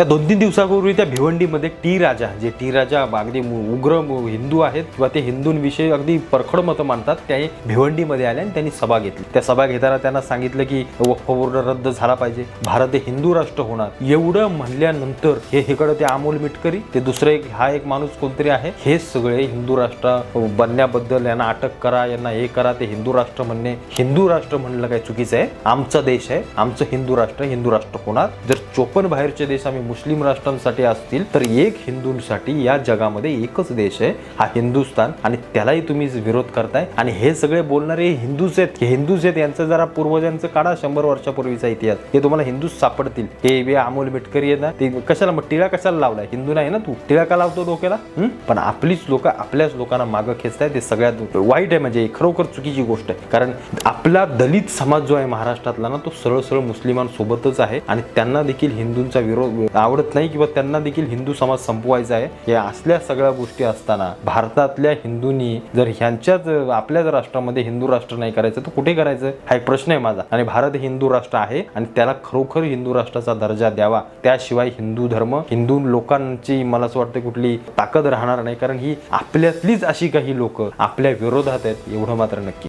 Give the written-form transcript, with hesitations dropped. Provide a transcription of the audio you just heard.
त्या 2-3 दिवसापूर्वी त्या भिवंडीमध्ये टी राजा, जे टी राजा अगदी उग्र हिंदू आहेत किंवा ते हिंदूंविषयी अगदी परखड मतं मांडतात, ते भिवंडीमध्ये आले आणि त्यांनी सभा घेतली. त्या सभा घेताना त्यांना सांगितलं की वक्फ बोर्ड रद्द झाला पाहिजे, भारत हे हिंदू राष्ट्र होणार. एवढं म्हणल्यानंतर इकडं ते अमोल मिटकरी, ते दुसरे हा एक माणूस कोणतरी आहे, हे सगळे हिंदू राष्ट्र बनण्याबद्दल यांना अटक करा, यांना हे करा, ते हिंदू राष्ट्र म्हणणे. हिंदू राष्ट्र म्हणलं काय चुकीचं आहे? आमचा देश आहे, आमचं हिंदू राष्ट्र होणार. जर 54 बाहेरचे देश आम्ही मुस्लिम राष्ट्रांसाठी असतील तर एक हिंदूंसाठी या जगामध्ये एकच देश आहे, हा हिंदुस्थान, आणि त्यालाही तुम्ही विरोध करताय. आणि हे सगळे बोलणारे हिंदूच आहेत, यांचं जरा पूर्वजांचं काढा 100 वर्षापूर्वीचा इतिहास, हे तुम्हाला हिंदूच सापडतील. हे अमोल मिटकरी आहेत ना, ते कशाला मग टिळा कशाला लावलाय? हिंदू नाही ना तू, टिळा का लावतो डोक्याला? पण आपलीच लोक आपल्याच लोकांना मागं खेचताय, ते सगळ्यात वाईट आहे. म्हणजे खरोखर चुकीची गोष्ट आहे. कारण आपला दलित समाज जो आहे महाराष्ट्रातला ना, तो सरळ मुस्लिमांसोबतच आहे आणि त्यांना देखील हिंदूंचा विरोध आवडत नाही किंवा त्यांना देखील हिंदू समाज संपवायचा आहे. या असल्या सगळ्या गोष्टी असताना भारतातल्या हिंदूंनी जर ह्यांच्याच आपल्याच राष्ट्रामध्ये हिंदू राष्ट्र नाही करायचं तर कुठे करायचं, हा एक प्रश्न आहे माझा. आणि भारत हिंदू राष्ट्र आहे आणि त्याला खरोखर हिंदू राष्ट्राचा दर्जा द्यावा. त्याशिवाय हिंदू धर्म, हिंदू लोकांची मला असं वाटतं कुठली ताकद राहणार नाही, कारण ही आपल्यातलीच अशी काही लोक आपल्या विरोधात आहेत, एवढं मात्र नक्की.